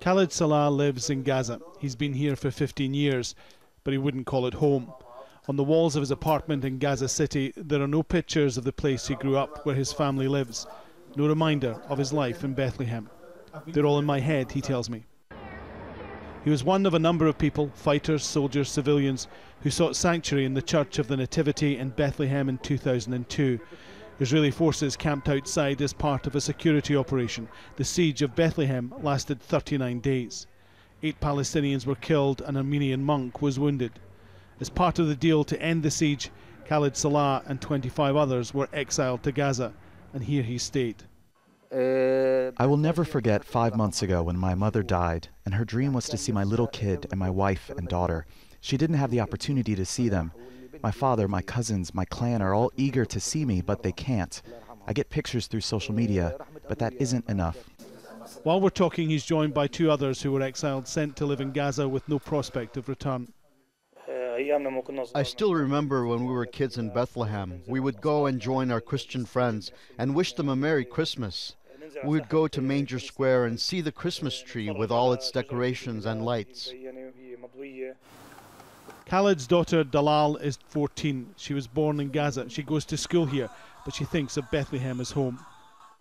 Khalid Salah lives in Gaza. He's been here for 15 years, but he wouldn't call it home. On the walls of his apartment in Gaza City, there are no pictures of the place he grew up, where his family lives. No reminder of his life in Bethlehem. They're all in my head, he tells me. He was one of a number of people, fighters, soldiers, civilians, who sought sanctuary in the Church of the Nativity in Bethlehem in 2002. Israeli forces camped outside as part of a security operation. The siege of Bethlehem lasted 39 days. 8 Palestinians were killed, and an Armenian monk was wounded. As part of the deal to end the siege, Khalid Salah and 25 others were exiled to Gaza, and here he stayed. I will never forget 5 months ago when my mother died, and her dream was to see my little kid and my wife and daughter. She didn't have the opportunity to see them. My father, my cousins, my clan are all eager to see me, but they can't. I get pictures through social media, but that isn't enough. While we're talking, he's joined by 2 others who were exiled, sent to live in Gaza with no prospect of return. I still remember when we were kids in Bethlehem. We would go and join our Christian friends and wish them a Merry Christmas. We would go to Manger Square and see the Christmas tree with all its decorations and lights. Khalid's daughter Dalal is 14. She was born in Gaza. She goes to school here, but she thinks of Bethlehem as home.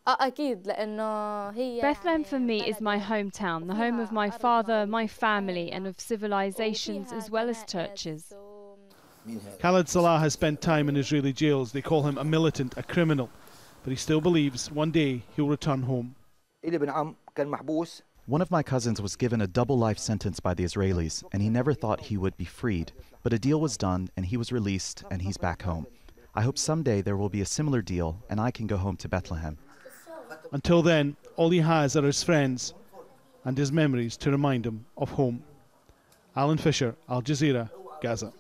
Bethlehem for me is my hometown, the home of my father, my family, and of civilizations as well as churches. Khalid Salah has spent time in Israeli jails. They call him a militant, a criminal, but he still believes one day he'll return home. One of my cousins was given a double life sentence by the Israelis, and he never thought he would be freed. But a deal was done, and he was released, and he's back home. I hope someday there will be a similar deal, and I can go home to Bethlehem. Until then, all he has are his friends and his memories to remind him of home. Alan Fisher, Al Jazeera, Gaza.